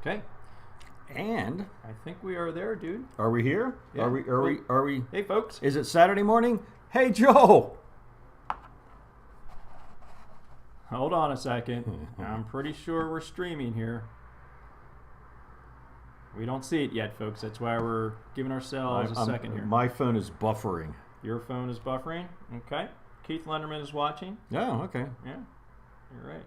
Okay. And I think we are there, dude. are we here? Yeah. Are we? Hey, folks. Is it Saturday morning? Hey, Joel. Hold on a second. I'm pretty sure we're streaming here. We don't see it yet, folks. That's why we're giving ourselves a second here. My phone is buffering. Your phone is buffering? Okay. Keith Lenderman is watching. Oh, okay. Yeah. You're right.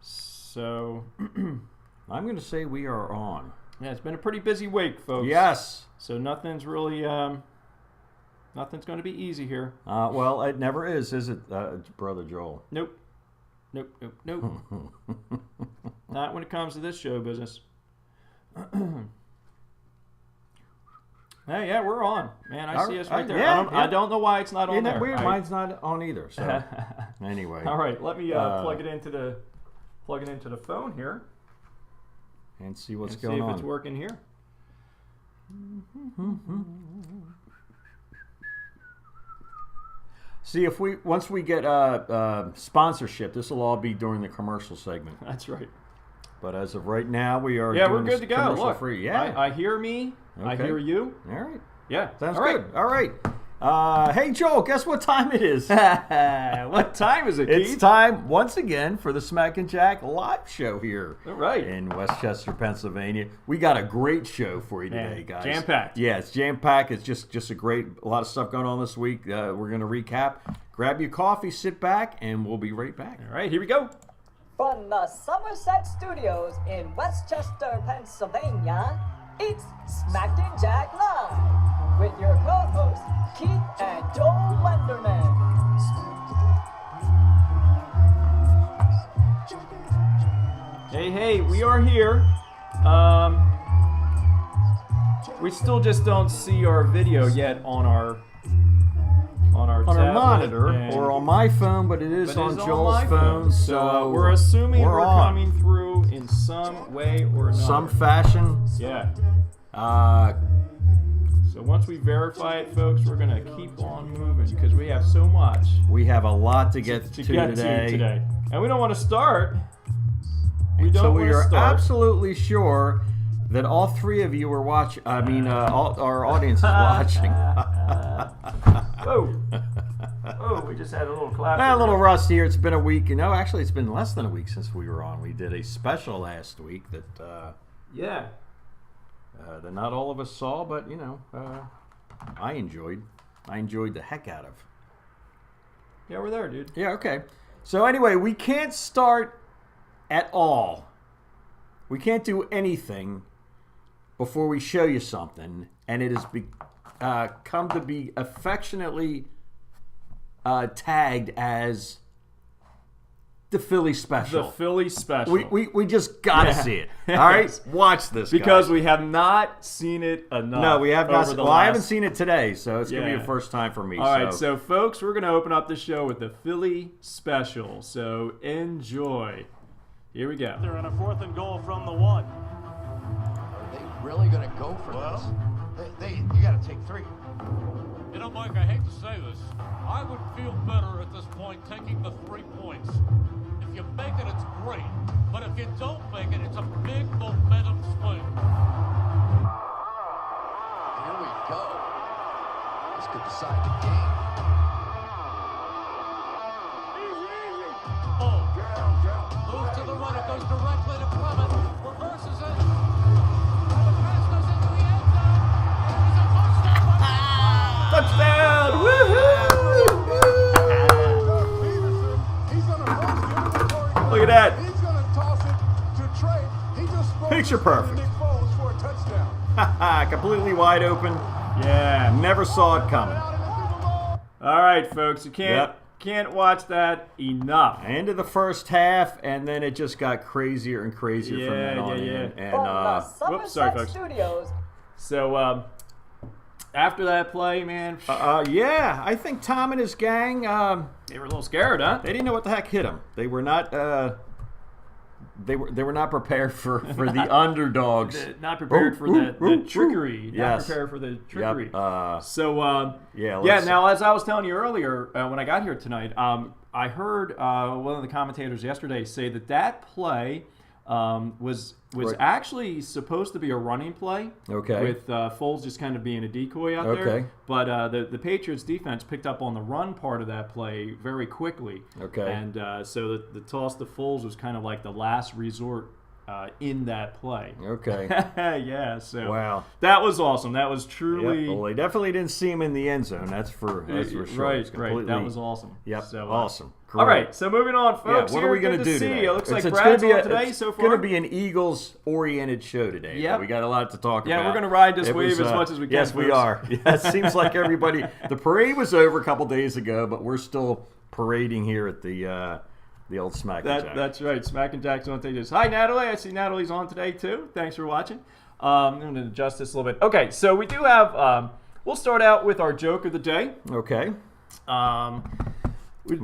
So, I'm going to say we are on. yeah, it's been a pretty busy week, folks. Yes. So nothing's really, nothing's going to be easy here. Well, it never is it, Brother Joel? Nope. Nope, nope, nope. Not when it comes to this show business. Hey, yeah, we're on. Man, I see us right there. Yeah, I don't know why it's not on Isn't there. that weird? Mine's not on either. So anyway. All right, let me plug it into the phone here And see what's and going see on. if it's working here. See if once we get sponsorship, this will all be during the commercial segment. That's right. But as of right now, we are Yeah, doing we're good to go. commercial Look, free. Yeah, I hear me. I Okay. hear you. all right. Yeah, Sounds all right. good. All right. Hey, Joel, guess what time it is? What time is it, It's Keith? time once again for the Smack and Jack live show here All right. in Westchester, Pennsylvania. We got a great show for you today, Man, guys. jam-packed. Yeah, it's jam-packed. It's just a lot of stuff going on this week. We're going to recap. Grab your coffee, sit back, and we'll be right back. All right, here we go. From the Somerset Studios in Westchester, Pennsylvania, it's Smack and Jack Live with your co-hosts, Keith and Joel Lenderman. Hey, we are here. We still just don't see our video yet on our tablet monitor and- or on my phone, but it is but it on is Joel's my phone. So we're assuming we're on. coming through in some way or another. Some fashion. Yeah. Uh, So once we verify it, folks, we're gonna keep on moving because we have so much we have a lot to get to get today. to today, and we don't want to start. We So don't we want are to start. absolutely sure that all three of you are watching. I mean, all our audience is watching. Oh, we just had a little clap. A little rust here. It's been a week. No, actually, it's been less than a week since we were on. We did a special last week that Yeah. that not all of us saw, but I enjoyed. I enjoyed the heck out of. Yeah, we're there, dude. Yeah. Okay. So anyway, we can't start at all. We can't do anything before we show you something, and it has come to be affectionately tagged as the Philly special. The Philly special. We just gotta see it. All right, Yes. watch this because guys. we have not seen it enough. No, we have not. over the Well, I haven't last- seen it today, so it's gonna be Yeah. a first time for me. All right, so folks, we're gonna open up the show with the Philly special. So enjoy. Here we go. They're on a 4th and goal from the 1. Are they really going to go for this? You got to take 3. You know, Mike, I hate to say this. I would feel better at this point taking the 3 points. If you make it, it's great. But if you don't make it, it's a big momentum swing. Here we go. This could decide the game. Oh, moves to the right. It goes directly to Clement. Reverses it. And the pass goes into the end zone. It's a touchdown. Touchdown! Woohoo! Look at that. He's going to toss it to Trey. He just spoke Picture to perfect. Nick Foles for a touchdown. completely wide open. Yeah. Never saw it coming. All right, folks. You can't watch that enough. End of the first half, and then it just got crazier and crazier from then on. Yeah. And From the Somerset whoops, sorry, folks. Studios. So after that play, man, yeah, I think Tom and his gang, they were a little scared, huh? they didn't know what the heck hit them. They were not. They were not prepared for the underdogs. Not prepared for the trickery. Not Yes. prepared for the trickery. Yep. So Yeah. Now, as I was telling you earlier, when I got here tonight, I heard one of the commentators yesterday say that play was Right. actually supposed to be a running play. Okay. With Foles just kind of being a decoy out there. Okay. But the Patriots defense picked up on the run part of that play very quickly. Okay. And so the toss to Foles was kind of like the last resort in that play. Okay. Yeah. So Wow. that was awesome. That was Yep. truly Well, they definitely didn't see him in the end zone. That's for sure. It's right. completely- That was awesome. Yep. So, awesome. All Great. right. So moving on, folks. What are we going to do see today? It looks like it's Brad's gonna on be today so far. It's going to be an Eagles-oriented show today. Yep. We got a lot to talk about. Yeah, we're going to ride this It wave was, as much as we can. Yes, we folks. are. Yeah, it seems like everybody. The parade was over a couple days ago, but we're still parading here at the old Smack and Jack. That's right. Smack and Jack's on today. Hi, Natalie. I see Natalie's on today, too. Thanks for watching. I'm going to adjust this a little bit. Okay, so we do have, we'll start out with our joke of the day. Okay.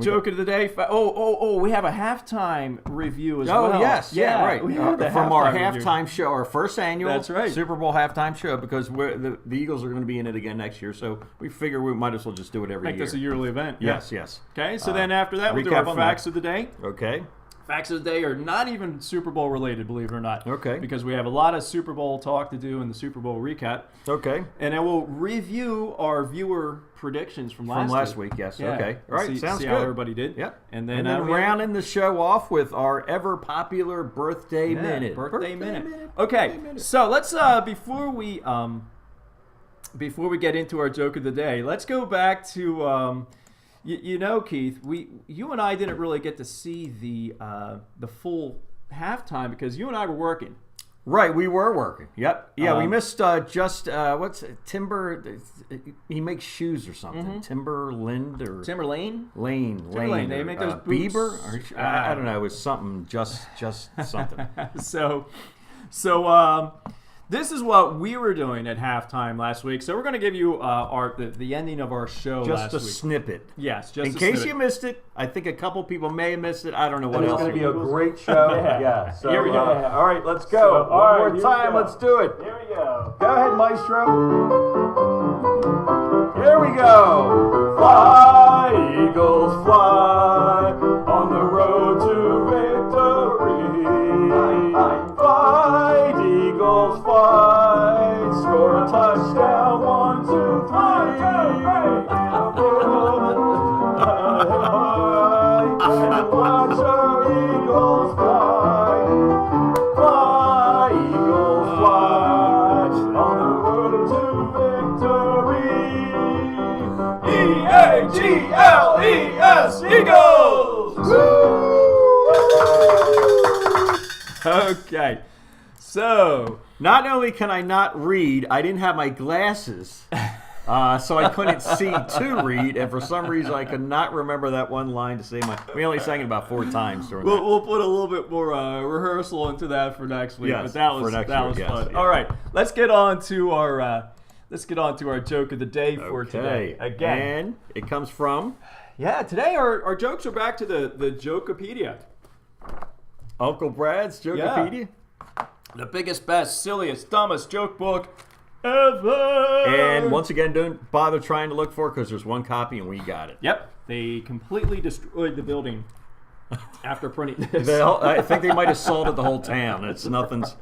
Joke of the day. We have a halftime review as well. Oh, yes. Yeah, right. We have the from our review. halftime show, our first annual That's right. Super Bowl halftime show, because the Eagles are going to be in it again next year, so we figure we might as well just do it every Make year. this a yearly event. Yes, yes. Okay, so then after that, we'll do recap our on facts that. of the day. Okay. Facts of the day are not even Super Bowl related, believe it or not. Okay. Because we have a lot of Super Bowl talk to do in the Super Bowl recap. Okay. And then we'll review our viewer predictions from last week. Yes. Yeah. Okay. All right. See, Sounds see good. how everybody did. Yep. And then, we rounding the show off with our ever popular birthday minute. Birthday minute. Okay. So let's before we get into our joke of the day, let's go back to you know, Keith, you and I didn't really get to see the full halftime because you and I were working. Right, we were working. Yep. Yeah, we missed what's it? Timber? He makes shoes or something. Timberland or Timberlane? Lane. Timberlane. They make those boots. Bieber? Or, I don't know. It was something. Just something. So this is what we were doing at halftime last week. So we're going to give you the ending of our show last week. Just a snippet. Yes, just in a case snippet. you missed it. I think a couple people may have missed it. I don't know what It's else. gonna be a great show. Yeah. So Here we go. All right, let's go. So, all right, One here more we time. go. Let's do it. Here we go. Go ahead, Maestro. Here we go. Fly, Eagles, fly on the road to victory. Fight, Eagles, fight. Score a touchdown. 1, 2, 3. And watch our Eagles fly. Fly, Eagles, fly on the road to victory. E-A-G-L-E-S, Eagles! Okay, so not only can I not read, I didn't have my glasses, so I couldn't see to read, and for some reason I could not remember that one line to say we only sang it about 4 times during that. we'll put a little bit more rehearsal into that for next week. Yes, but that for was next that week, was yes, fun. yeah. All right, let's get on to our joke of the day for today. Again, and it comes from today our jokes are back to the Jokepedia. Uncle Brad's Jokepedia. The biggest, best, silliest, dumbest joke book ever. And once again, don't bother trying to look for it because there's one copy and we got it. Yep, they completely destroyed the building after printing this. I think they might have salted the whole town. It's nothing's.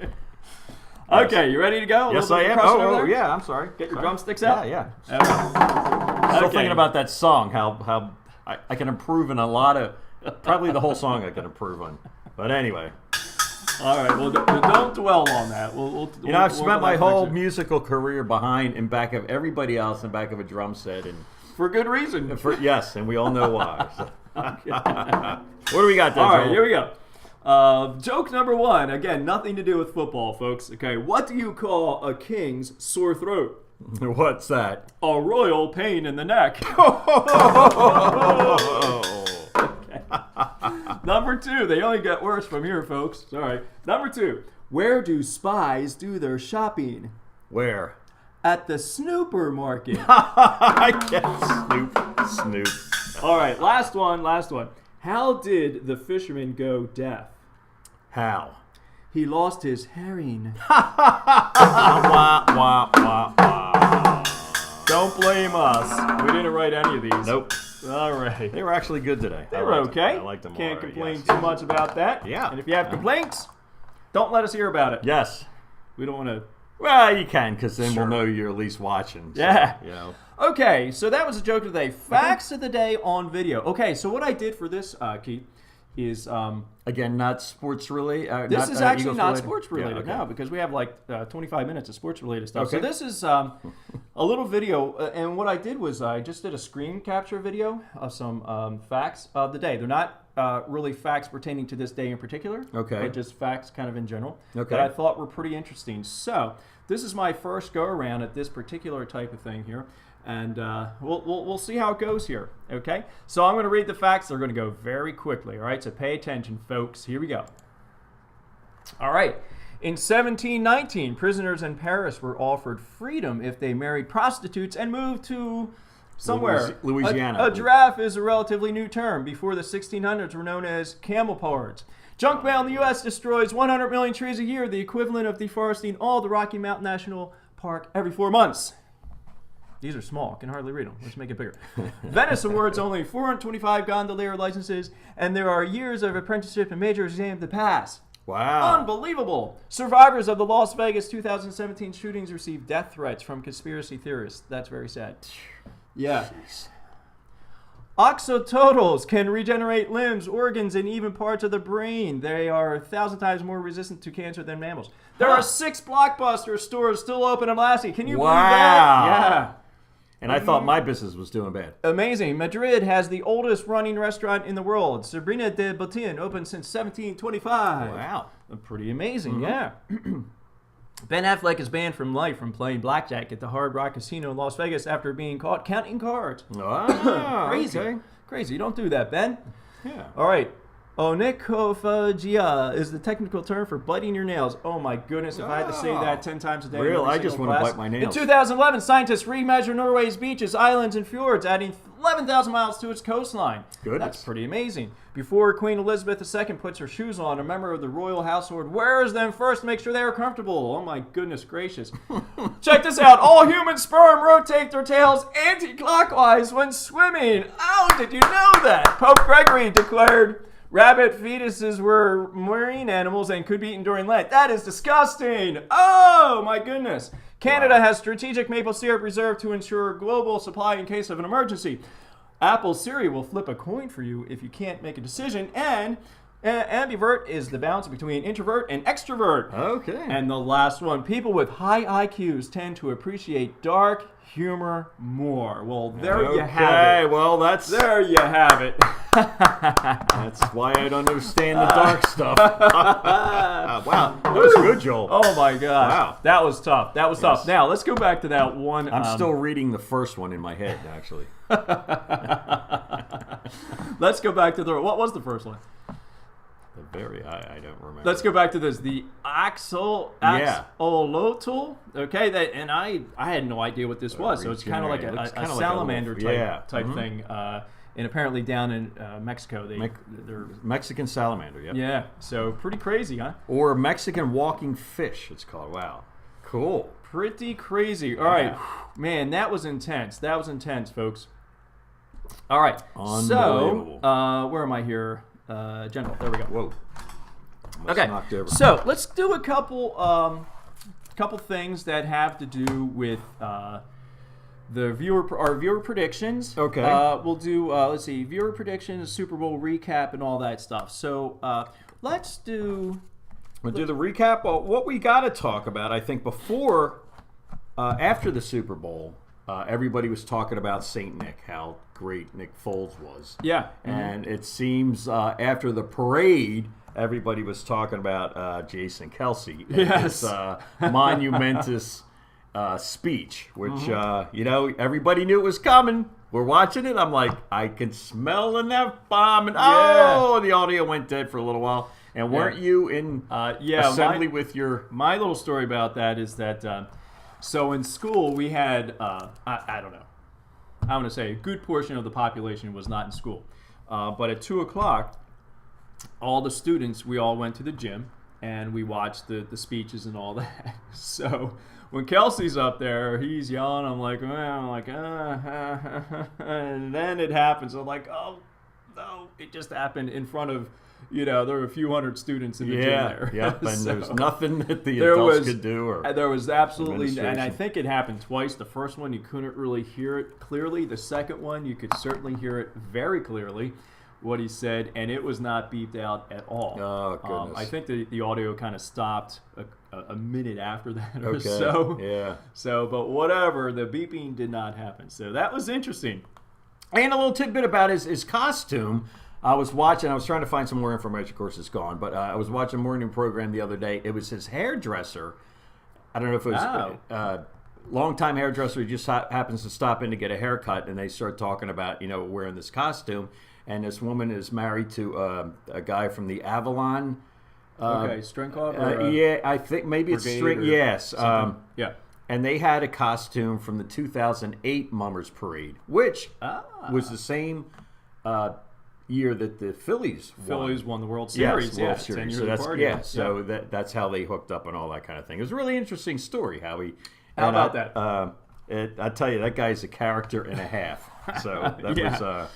Okay, you ready to go? Yes, I am. Yeah, I'm sorry. Get your drumsticks out. Yeah. Okay. Still thinking about that song. How I can improve in a lot of. Probably the whole song I can improve on. But anyway. All right. Well, don't dwell on that. I've spent my whole musical career behind and back of everybody else in back of a drum set, and for good reason. Yes, and we all know why. So. What do we got there, All right, Joel? here we go. Joke number 1. Again, nothing to do with football, folks. Okay, what do you call a king's sore throat? What's that? A royal pain in the neck. Number 2. They only get worse from here, folks. Sorry. Number 2. Where do spies do their shopping? Where? At the snooper market. I guess Snoop. All right, last one. How did the fisherman go deaf? How? He lost his herring. Wah, wah, wah, wah. Don't blame us. We didn't write any of these. Nope. All right. They were actually good today. They were okay. I liked them all Can't right, complain yes. too much about that. Yeah. And if you have complaints, Don't let us hear about it. Yes. We don't want to. Well, you can, because then Sure. we'll know you're at least watching. So, Yeah. You know. Okay, so that was a joke of the day. Facts of the day on video. Okay, so what I did for this, Keith, is Again, not sports related. this is actually Eagles not related? sports related Yeah, okay. now because we have like 25 minutes of sports related stuff. So Okay. this is a little video, and what I did was I just did a screen capture video of some facts of the day. They're not really facts pertaining to this day in particular, Okay. but just facts kind of in general Okay. that I thought were pretty interesting. So this is my first go around at this particular type of thing here. And we'll see how it goes here, okay? So I'm going to read the facts. They're going to go very quickly, all right? So pay attention, folks. Here we go. All right. In 1719, prisoners in Paris were offered freedom if they married prostitutes and moved to somewhere. Louisiana. A giraffe is a relatively new term. Before the 1600s were known as camelpards. Junk mail in the U.S. destroys 100 million trees a year, the equivalent of deforesting all the Rocky Mountain National Park every 4 months. These are small. I can hardly read them. Let's make it bigger. Venice awards only 425 gondolier licenses, and there are years of apprenticeship and major exam to pass. Wow. Unbelievable. Survivors of the Las Vegas 2017 shootings receive death threats from conspiracy theorists. That's very sad. Yeah. Oxytotals can regenerate limbs, organs, and even parts of the brain. They are 1,000 times more resistant to cancer than mammals. There are 6 Blockbuster stores still open in Lassie. Can you believe that? Yeah. And I thought my business was doing bad. Amazing. Madrid has the oldest running restaurant in the world. Sabrina de Botin, opened since 1725. Wow. Pretty amazing, yeah. Ben Affleck is banned from life from playing blackjack at the Hard Rock Casino in Las Vegas after being caught counting cards. Crazy. Okay. Crazy. You don't do that, Ben. Yeah. All right. Onychophagia is the technical term for biting your nails. Oh my goodness, if I had to say that 10 times a day. Real, in every I just single want to class. bite my nails. In 2011, scientists remeasured Norway's beaches, islands, and fjords, adding 11,000 miles to its coastline. Goodness. That's pretty amazing. Before Queen Elizabeth II puts her shoes on, a member of the royal household wears them first to make sure they are comfortable. Oh my goodness gracious. Check this out. All human sperm rotate their tails anti-clockwise when swimming. Oh, did you know that? Pope Gregory declared rabbit fetuses were marine animals and could be eaten during Lent. That is disgusting. Oh, my goodness. Canada has strategic maple syrup reserve to ensure global supply in case of an emergency. Apple Siri will flip a coin for you if you can't make a decision. And ambivert is the balance between introvert and extrovert. Okay. And the last one, people with high IQs tend to appreciate dark humor more. Well, there you have Okay, it. well, that's There you have it. that's why I don't understand the dark stuff. Wow, that was good, Joel. Oh my gosh. Wow. That was tough. That was tough. Now, let's go back to that one. I'm still reading the first one in my head, actually. Let's go back to what was the first one? I don't remember. Let's go back to this. The axolotl. Okay, and I had no idea what this was. So it's kind of like a salamander type thing. And apparently down in Mexico, they're Mexican salamander, yep. yeah. So pretty crazy, huh? Or Mexican walking fish, it's called. Wow. Cool. Pretty crazy. All right, man, that was intense. That was intense, folks. All right. Unbelievable. So, where am I here? General. There we go. Whoa. Almost Okay. knocked over. So let's do a couple things that have to do with our viewer predictions. Okay. We'll do let's see, viewer predictions, Super Bowl recap, and all that stuff. So let's do. We'll do the recap. Well, what we got to talk about, I think, after the Super Bowl, everybody was talking about St. Nick, how great Nick Foles was. Yeah. And it seems after the parade, everybody was talking about Jason Kelsey. And Yes. his monumentous speech, which, everybody knew it was coming. We're watching it. I'm like, I can smell an F-bomb. And, the audio went dead for a little while. And weren't you in assembly with your... My little story about that is that, so in school we had, I don't know, I want to say a good portion of the population was not in school. But at 2 o'clock, all the students, we all went to the gym and we watched the speeches and all that. So when Kelsey's up there, he's yelling, I'm like, and then it happens. I'm like, oh, no, it just happened in front of there were a few hundred students in the gym there. Yep, and So, there's nothing that the there adults was- could do. Or there was absolutely, and I administration. think it happened twice. The first one, you couldn't really hear it clearly. The second one, you could certainly hear it very clearly, what he said, and it was not beeped out at all. Oh, goodness. I think the audio kind of stopped a minute after that or Okay, so. yeah. So, but whatever, the beeping did not happen. So that was interesting. And a little tidbit about his costume. I was trying to find some more information. Of course, it's gone. But I was watching a morning program the other day. It was his hairdresser. I don't know if it was longtime hairdresser who just happens to stop in to get a haircut, and they start talking about, wearing this costume. And this woman is married to a guy from the Avalon. Okay, Stringhoff? Or, yeah, I think maybe it's Brigade String. or Yes. yeah. And they had a costume from the 2008 Mummers Parade, which was the same year that the Phillies won the World Series. Yes, World Series. 10 years So that's apart. so that's how they hooked up and all that kind of thing. It was a really interesting story. How about that? I tell you, that guy's a character and a half. So that Yeah. was.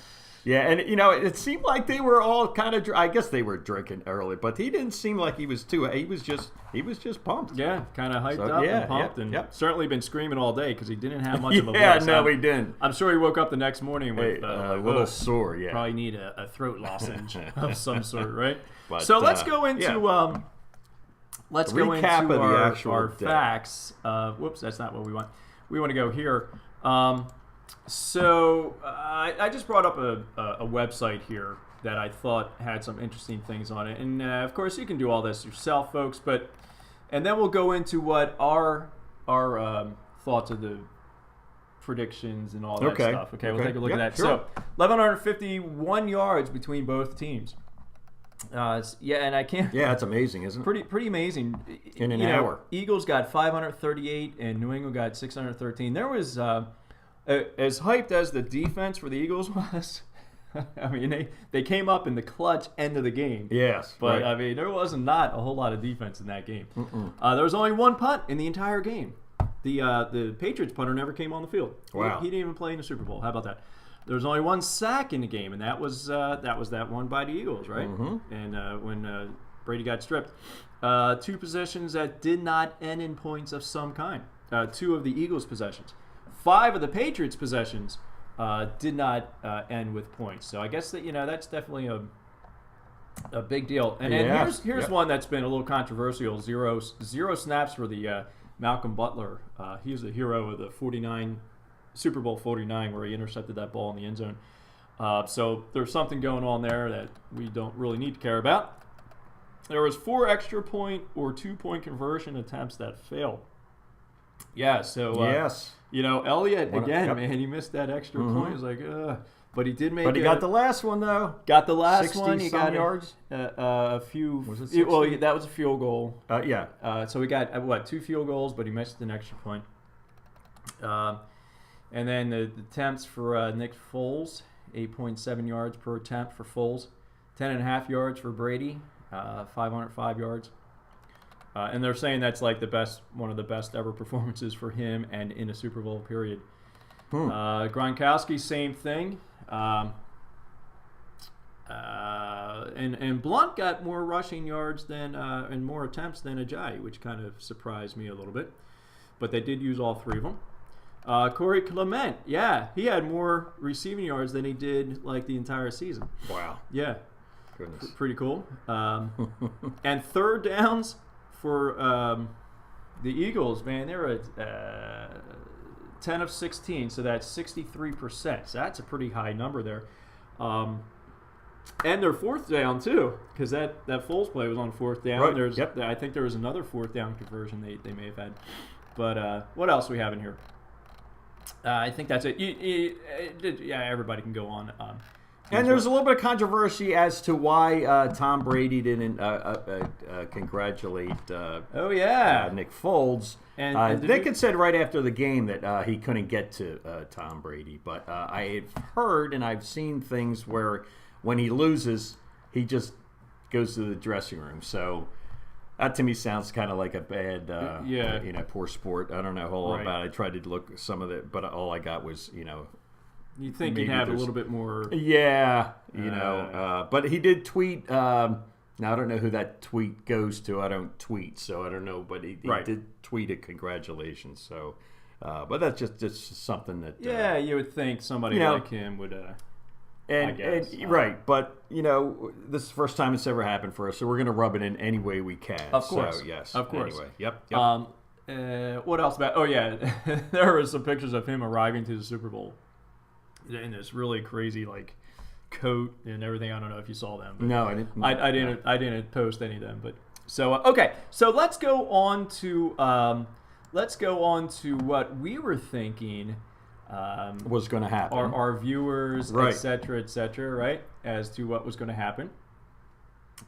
Yeah, and it seemed like they were all kind of. I guess they were drinking early, but he didn't seem like he was too. He was just pumped. Yeah, kind of hyped So, up yeah, and pumped, yep, and yep. certainly been screaming all day because he didn't have much of a Yeah, voice. no, he didn't. I'm sure he woke up the next morning with A little sore. Yeah. probably need a throat lozenge of some sort, right? But, so let's go into let's go into Recap of the actual our day. facts. Whoops, that's not what we want. We want to go here. So I just brought up a website here that I thought had some interesting things on it, and of course you can do all this yourself, folks. And then we'll go into what our thoughts of the predictions and all that stuff. Okay, we'll take a look at that. Sure. So 1,151 yards between both teams. And I can't. Yeah, it's amazing, isn't it? Pretty amazing. In an hour. Eagles got 538 and New England got 613. There was as hyped as the defense for the Eagles was. I mean, they came up in the clutch end of the game. Yes, But, right. I mean, there was not a whole lot of defense in that game. There was only one punt in the entire game. The Patriots punter never came on the field. Wow. He didn't even play in the Super Bowl. How about that? There was only one sack in the game, and that was that one by the Eagles, right? And when Brady got stripped. Two possessions that did not end in points of some kind. Two of the Eagles' possessions. 5 of the Patriots' possessions did not end with points. So I guess that that's definitely a big deal. And then here's one that's been a little controversial. Zero snaps for the Malcolm Butler. He was the hero of the Super Bowl 49 where he intercepted that ball in the end zone. So there's something going on there that we don't really need to care about. There was 4 extra point or 2-point conversion attempts that failed. Yeah, so yes. Elliott again, yep. man, he missed that extra point. He was like, but he did make. But he got the last one though. Got the last 60 one. He some got yards. A few. Was it 60? Well, that was a field goal. Yeah. So we got 2 field goals, but he missed an extra point. And then the attempts for Nick Foles, 8.7 yards per attempt for Foles, 10.5 yards for Brady, 505 yards. And they're saying that's like one of the best ever performances for him and in a Super Bowl period. Gronkowski, same thing. And Blunt got more rushing yards than and more attempts than Ajayi, which kind of surprised me a little bit. But they did use all 3 of them. Corey Clement, he had more receiving yards than he did like the entire season. Wow. Yeah. Goodness. Pretty cool. And third downs for the Eagles, man, they were at 10 of 16, so that's 63%. So that's a pretty high number there. And their 4th down, too, because that Foles play was on 4th down. Right. I think there was another 4th down conversion they may have had. But what else we have in here? I think that's it. Everybody can go on. And there's a little bit of controversy as to why Tom Brady didn't congratulate Nick Foles. And Nick had said right after the game that he couldn't get to Tom Brady. But I've heard and I've seen things where when he loses, he just goes to the dressing room. So that to me sounds kind of like a bad, poor sport. I don't know a whole lot about it. I tried to look some of it, but all I got was, You think he'd maybe have a there's- little bit more? Yeah, but he did tweet. Now I don't know who that tweet goes to. I don't tweet, so I don't know. But he did tweet a congratulations. So, but that's just something that. Yeah, you would think somebody like him would. I guess. Right, but this is the first time it's ever happened for us, so we're going to rub it in any way we can. Of course, so, yes, of course. Anyway, yep. What else about? Oh yeah, there were some pictures of him arriving to the Super Bowl in this really crazy coat and everything. I don't know if you saw them. But no, I didn't. I didn't post any of them. But so okay, so let's go on to what we were thinking. Was going to happen. Our viewers, right. et cetera, right? As to what was going to happen.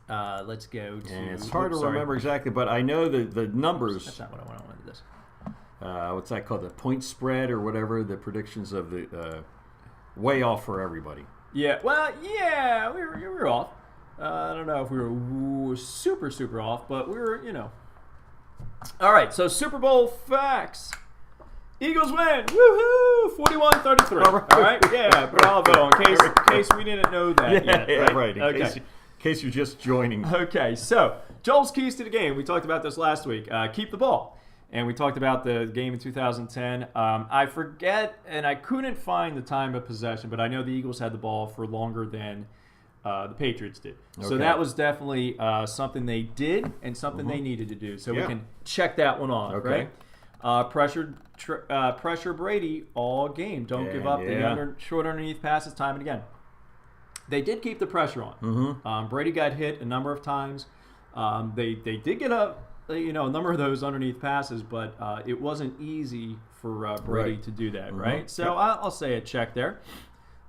Let's go to... And it's hard to remember exactly, but I know the numbers... That's not what I wanted to do. What's that called? The point spread or whatever? The predictions of the... way off for everybody. Yeah, well, yeah, we were off. I don't know if we were super, super off, but we were, All right, so Super Bowl facts. Eagles win! Woohoo! 41-33. All right? Yeah, bravo. In case we didn't know that yet. Right. In case you're just joining. Okay, so Joel's keys to the game. We talked about this last week. Keep the ball. And we talked about the game in 2010. I forget, and I couldn't find the time of possession, but I know the Eagles had the ball for longer than the Patriots did. Okay. So that was definitely something they did and something they needed to do. So we can check that one off, right? Pressure Brady all game. Don't give up the short underneath passes time and again. They did keep the pressure on. Brady got hit a number of times. They did get a number of those underneath passes, but it wasn't easy for Brady to do that, right? So I'll say a check there.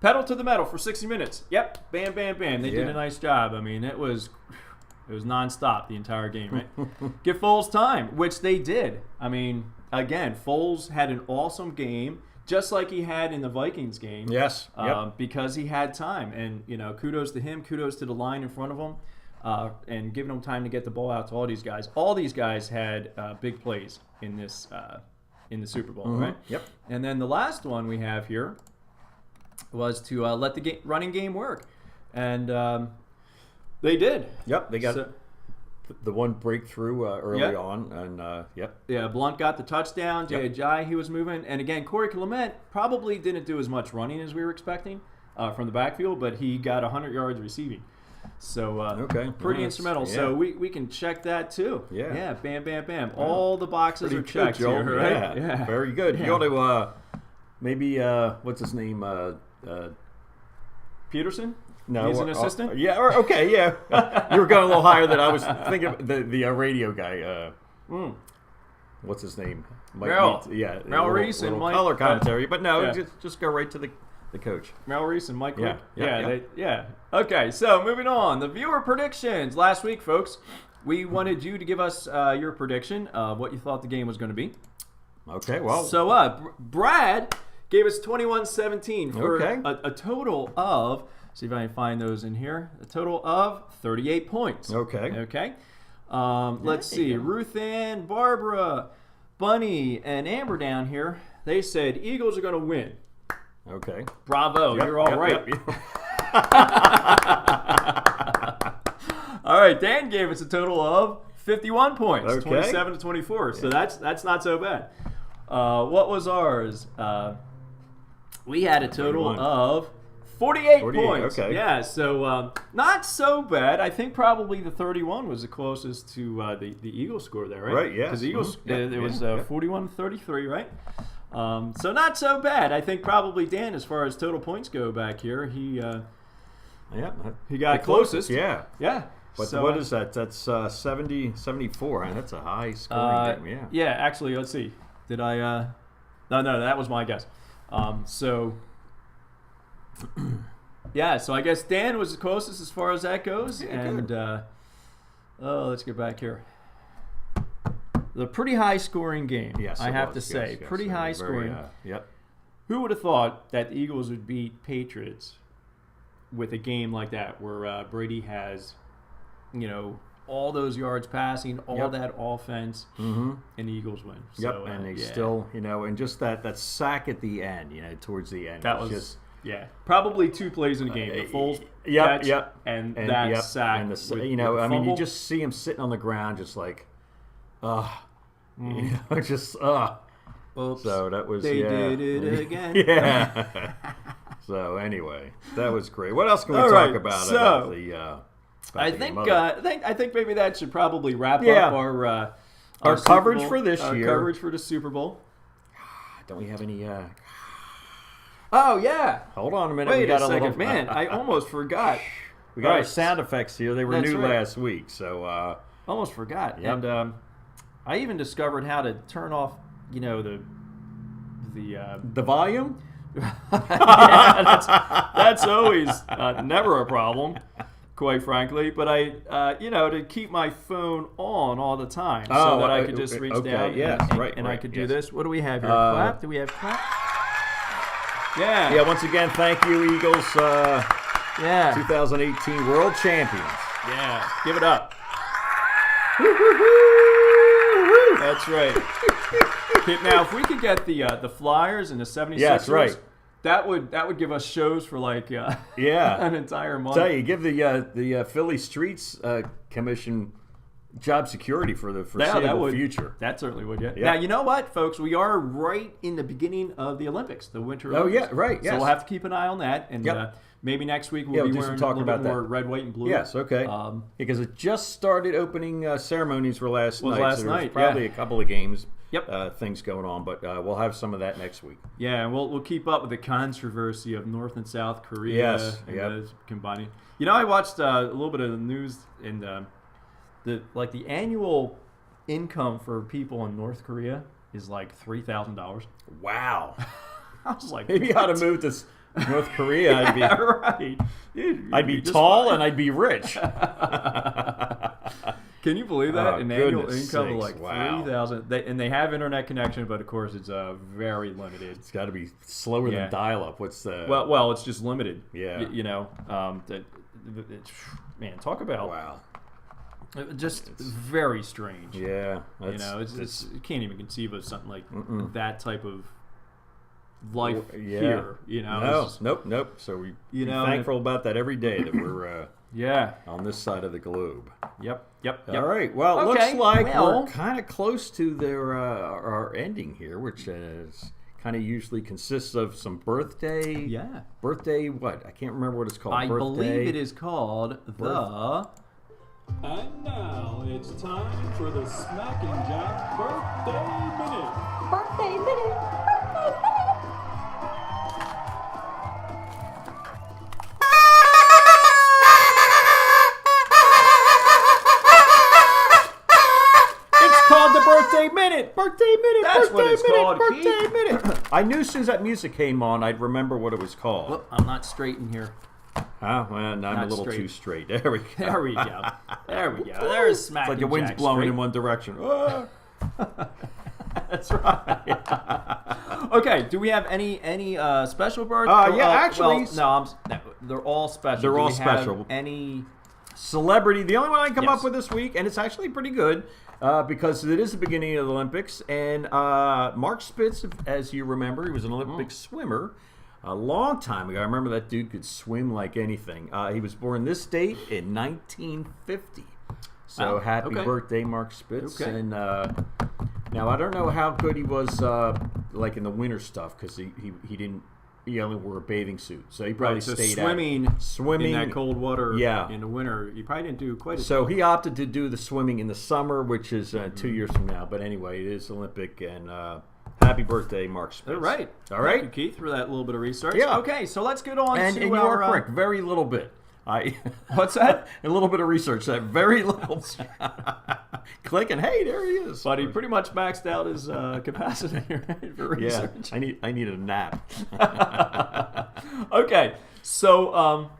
Pedal to the metal for 60 minutes. Yep, bam, bam, bam. They did a nice job. I mean, it was nonstop the entire game, right? Give Foles time, which they did. I mean, again, Foles had an awesome game, just like he had in the Vikings game. Yes. Because he had time. And, kudos to him, kudos to the line in front of him, and giving them time to get the ball out to all these guys. All these guys had big plays in this in the Super Bowl, right? Yep. And then the last one we have here was to let the running game work. And they did. Yep, they got the one breakthrough early on, and Yeah, Blunt got the touchdown. Jay Ajayi, he was moving, and again, Corey Clement probably didn't do as much running as we were expecting from the backfield, but he got 100 yards receiving. So pretty instrumental. Yeah. So we can check that too. Yeah, bam, bam, bam. Yeah. All the boxes are checked here, right? Yeah, very good. You ought to maybe what's his name? Peterson. No, he's an assistant. You were going a little higher than I was thinking. Of the radio guy. What's his name? Mel Reese and Mike. Color commentary, but no, just go right to the coach. Mel Reese and Mike. Yeah. Okay, so moving on. The viewer predictions last week, folks. We wanted you to give us your prediction of what you thought the game was going to be. Okay, well. So Brad gave us 21-17 for a total of. See if I can find those in here. A total of 38 points. Okay. Let's see. Ruth Ann, Barbara, Bunny, and Amber down here. They said Eagles are going to win. Okay. Bravo. You're all right. All right. Dan gave us a total of 51 points. 27-24. So that's not so bad. What was ours? We had a total of 48 points. Okay. Yeah, so not so bad. I think probably the 31 was the closest to the Eagles score there, right? Right, yeah. Because the Eagles, it was 41-33, right? So not so bad. I think probably Dan, as far as total points go back here, he got closest. Yeah. But so, what is that? That's 74. And that's a high scoring game. Yeah, actually, let's see. Did I? No, that was my guess. So I guess Dan was the closest as far as that goes. And let's get back here. The pretty high scoring game. Yes, I have to say, pretty high scoring. Who would have thought that the Eagles would beat Patriots with a game like that, where Brady has, all those yards passing, all that offense, and the Eagles win. And they still, and just that sack at the end, towards the end. That was Yeah, probably 2 plays in a game. The full catch and that sack. And with you know, the I mean, you fumble. just see him sitting on the ground, just like, you know, just Oops. So that was They did it again. Yeah. So anyway, that was great. What else can we All talk right, about so, the? I think maybe that should probably wrap Yeah. up our Super coverage Bowl- for this our year. coverage for the Super Bowl. Don't we have any? Oh yeah. Hold on a minute. we Wait got a second, little, man! I almost forgot. We got our Right. sound effects here. They were That's new right. last week, so Almost forgot. Yep. And I even discovered how to turn off, you know, the the volume. yeah, that's always never a problem, quite frankly. But I, you know, to keep my phone on all the time, so that I could just reach down and I could do this. What do we have here? Clap? Do we have clap? Yeah. Yeah. Once again, thank you, Eagles. Yeah. 2018 World Champions. Yeah. Give it up. That's right. Okay, now, if we could get the Flyers and the 76ers, Yes, right. that would give us shows for like Yeah. an entire month. Tell you, give the Philly Streets Commission job security for the foreseeable future. That certainly would, yeah. Yeah. Now, you know what, folks? We are right in the beginning of the Olympics, the Winter Olympics. yeah, right, So yes. we'll have to keep an eye on that. And Yep. maybe next week Yeah, we'll be we'll do wearing some a talking little bit about more that. red, white, and blue. Yes, okay. Because it just started opening ceremonies were last night. last so there's night, probably yeah. a couple of games, Yep. things going on, but we'll have some of that next week. Yeah, and we'll keep up with the controversy of North and South Korea. Yes, and yep. the combining. You know, I watched a little bit of the news, and the annual income for people in North Korea is like $3,000. Wow. I was like, Maybe I ought to move to North Korea. I'd be, yeah, right. You'd I'd be just tall fine. and I'd be rich. Can you believe that? Oh, An annual goodness income of sakes, like wow. $3,000. And they have internet connection, but of course it's very limited. It's got to be slower Yeah. than dial-up. What's the... Well, it's just limited. Yeah. You know, man, talk about Wow. just very strange. Yeah. You know, it's you can't even conceive of something like that type of life yeah. here. You know, No, It's just- nope. So we're know, thankful about that every day that we're yeah. on this side of the globe. Yep. All right. Well, it Okay, looks like well- we're kind of close to our ending here, which is kind of usually consists of some birthday. Yeah. Birthday what? I can't remember what it's called. I birthday. believe it is called the. And now it's time for the Smack and Jack Birthday Minute. Birthday minute. It's called the birthday minute. Birthday minute. That's birthday what it's minute, called, Birthday Keith. minute. I knew as soon as that music came on, I'd remember what it was called. Well, I'm not straight in here. Well, I'm Not a little straight. too straight. There we go. There we go. There we go. There's Smack It's like the and wind's Jack blowing straight. in one direction. Ah. That's right. Okay. Do we have any special birds? Yeah, actually- no, they're all special. They're Do all we have special. Any? Celebrity. The only one I can come Yes. up with this week, and it's actually pretty good because it is the beginning of the Olympics. And Mark Spitz, as you remember, he was an Olympic swimmer a long time ago. I remember that dude could swim like anything. He was born this date in 1950. So Wow. happy Okay. birthday, Mark Spitz. Okay. And now I don't know how good he was like in the winter stuff because he didn't. He only wore a bathing suit, so he probably Right, so stayed swimming swimming in that cold water. Yeah. In the winter, you probably didn't do quite as. So he opted to do the swimming in the summer, which is 2 years from now. But anyway, it is Olympic, and happy birthday, Mark Spitz. All right. All right. Thank you, Keith, for that little bit of research. Yeah. Okay, so let's get on And to you our. are correct. Very little bit. What's that? A little bit of research. That very little. Click and hey, there he is. But he pretty much maxed out his capacity for Yeah, research. I need a nap. Okay, so all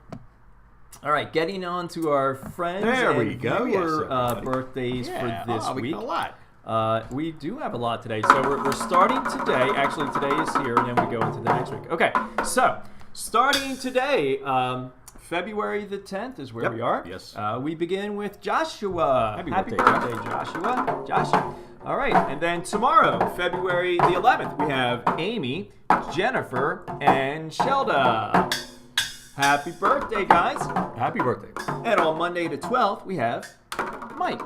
right, getting on to our friends There and we go. Yes, viewer everybody. birthdays Yeah. for this We week. got a lot. We do have a lot today, so we're starting today. Actually, today is here, and then we go into the next week. Okay, so starting today, February the 10th is where Yep. we are. Yes. We begin with Joshua. Happy Happy birthday, birthday, Joshua. Joshua. All right, and then tomorrow, February the 11th, we have Amy, Jennifer, and Shelda. Happy birthday, guys. Happy birthday. And on Monday the 12th, we have Mike.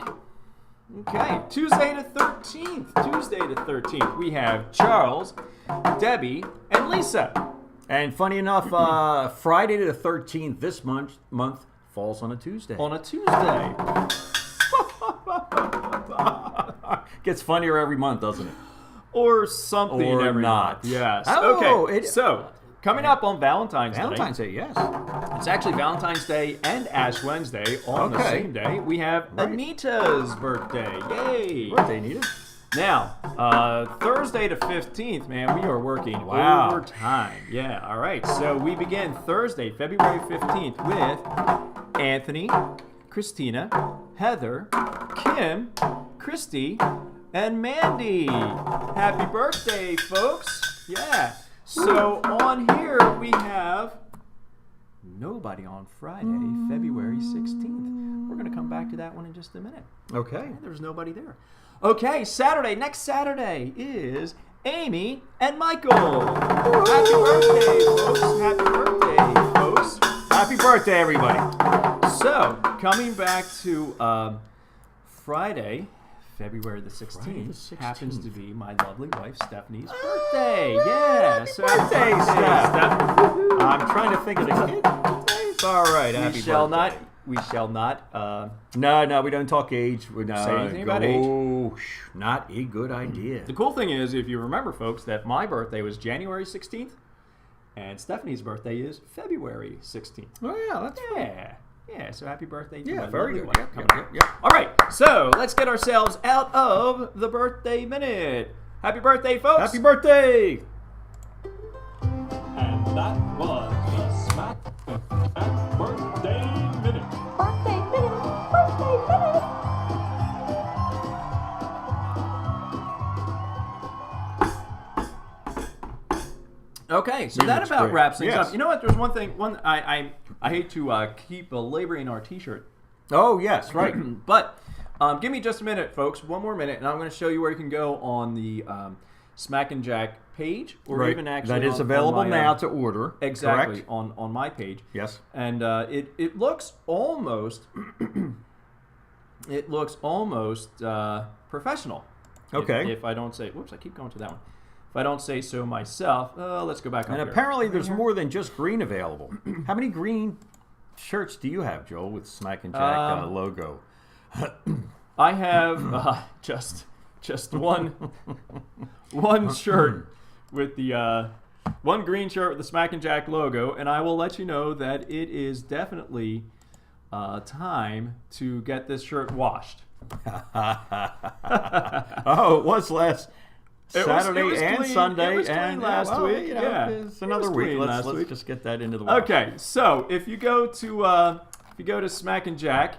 Okay, Tuesday the 13th, we have Charles, Debbie, and Lisa. And funny enough, Friday the 13th this month falls on a Tuesday. On a Tuesday. Gets funnier every month, doesn't it? Or something Or every not. month. Yes. Oh, okay, so coming up on Valentine's Day, yes. It's actually Valentine's Day and Ash Wednesday on the same day. We have Anita's birthday. Yay! Birthday, Anita. Now, Thursday the 15th, man, we are working overtime. Yeah, all right. So we begin Thursday, February 15th with Anthony, Christina, Heather, Kim, Christy, and Mandy. Happy birthday, folks. Yeah. So on here we have nobody on Friday, February 16th. We're going to come back to that one in just a minute. Okay. There's nobody there. Okay, next Saturday is Amy and Michael. Happy birthday, folks. Happy birthday, folks. Happy birthday, everybody. So, coming back to Friday, February the 16th, happens to be my lovely wife Stephanie's birthday. Yeah, Happy birthday, Steph. I'm trying to think of the kid. It's all right. Happy birthday. We shall not. No, we don't talk age. We say anything about age. Not a good idea. The cool thing is, if you remember, folks, that my birthday was January 16th, and Stephanie's birthday is February 16th. Oh yeah, that's Yeah, so happy birthday to my very lovely good. wife. Yep. All right, so let's get ourselves out of the birthday minute. Happy birthday, folks. Happy birthday. And that was the Smack and Birthday Minute. Birthday minute. Okay, so that That's about great. wraps things Yes. up. You know what? There's one thing. I hate to keep belaboring our T-shirt, Oh yes, right. but give me just a minute, folks. One more minute, and I'm going to show you where you can go on the Smack and Jack page, or even actually that is on available my, now to order. Exactly, Correct? on my page. Yes. And it looks almost professional. Okay. If I don't say, whoops, I keep going to that one. If I don't say so myself, let's go back up And here. apparently there's more than just green available. How many green shirts do you have, Joel, with Smack and Jack logo? I have just one shirt with the one green shirt with the Smack and Jack logo, and I will let you know that it is definitely time to get this shirt washed. Oh, it was last Saturday it was and clean. Sunday. It was clean and last week. Yeah, It it's another was week. clean Let's last week. just get that into the wash. Okay, so if you go to Smack and Jack,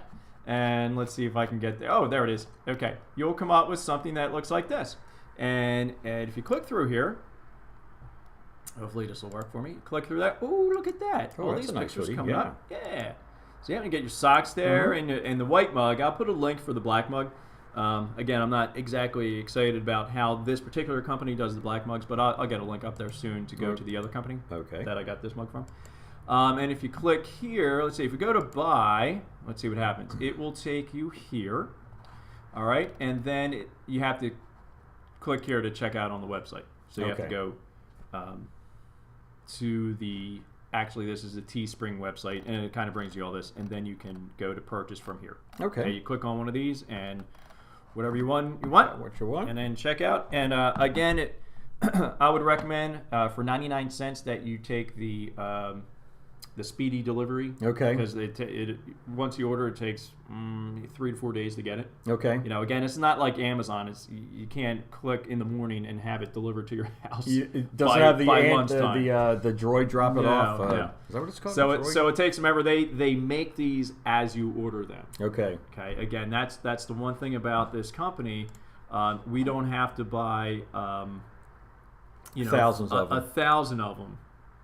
and let's see if I can get there. Oh, there it is. Okay, you'll come up with something that looks like this, and if you click through here, hopefully this will work for me. Click through that. Oh, look at that! Oh, All that's these a nice pictures hoodie. coming Yeah. up. Yeah. So you have to get your socks there and the white mug. I'll put a link for the black mug. Again, I'm not exactly excited about how this particular company does the black mugs, but I'll get a link up there soon to go to the other company that I got this mug from. And if you click here, let's see, if we go to buy, let's see what happens. It will take you here, all right? And then you have to click here to check out on the website. So you have to go to the, actually this is the Teespring website, and it kind of brings you all this, and then you can go to purchase from here. Okay. You click on one of these, and whatever you want, What you want. and then check out. And again, I would recommend for 99 cents that you take the speedy delivery. Okay. Because once you order, it takes 3 to 4 days to get it. Okay. You know, again, it's not like Amazon. You can't click in the morning and have it delivered to your house. It doesn't by have the lunchtime. the droid drop it off. No. Is that what it's called? So it takes them ever. They make these as you order them. Okay. Okay. Again, that's the one thing about this company. We don't have to buy thousands of them. 1,000 of them.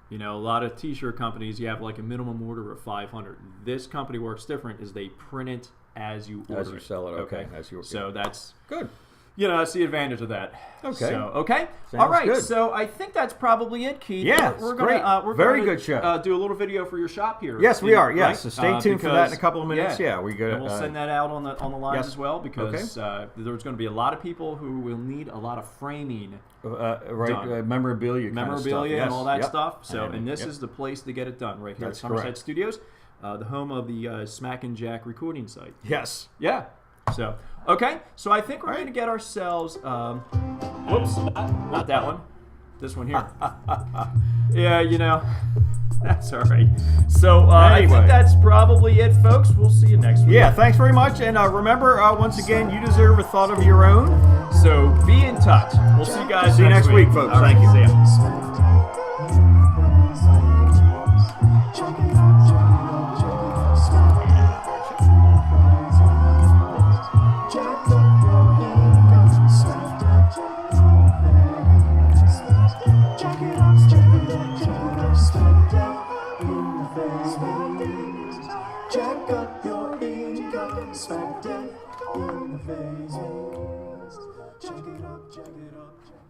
You know, a lot of T-shirt companies, you have like a minimum order of 500. This company works different. Is they print it as you order As you sell it. Okay. As you So that's good. that's the advantage of that. Okay. So, okay. Sounds All right. good. So I think that's probably it, Keith. Yeah, we're it's gonna, great. we're Very gonna, good show. Do a little video for your shop here. Yes, we are. Yes, right? so stay tuned for that in a couple of minutes. Yeah, we go. and we'll send that out on the line yes. as well because there's going to be a lot of people who will need a lot of framing, memorabilia, and all that stuff. So, and this is the place to get it done right here at Somerset Studios, the home of the Smack and Jack recording site. Yes. Yeah. So, okay. So I think we're going to get ourselves. Whoops, not that one. This one here. Yeah, that's all right. So Anyway. I think that's probably it, folks. We'll see you next week. Yeah, thanks very much. And remember, once again, you deserve a thought of your own. So be in touch. We'll see you guys See you next week, folks. All right, Thank you. See ya. Jack up your income, smack death in the face. Check it up, check it up, check it up.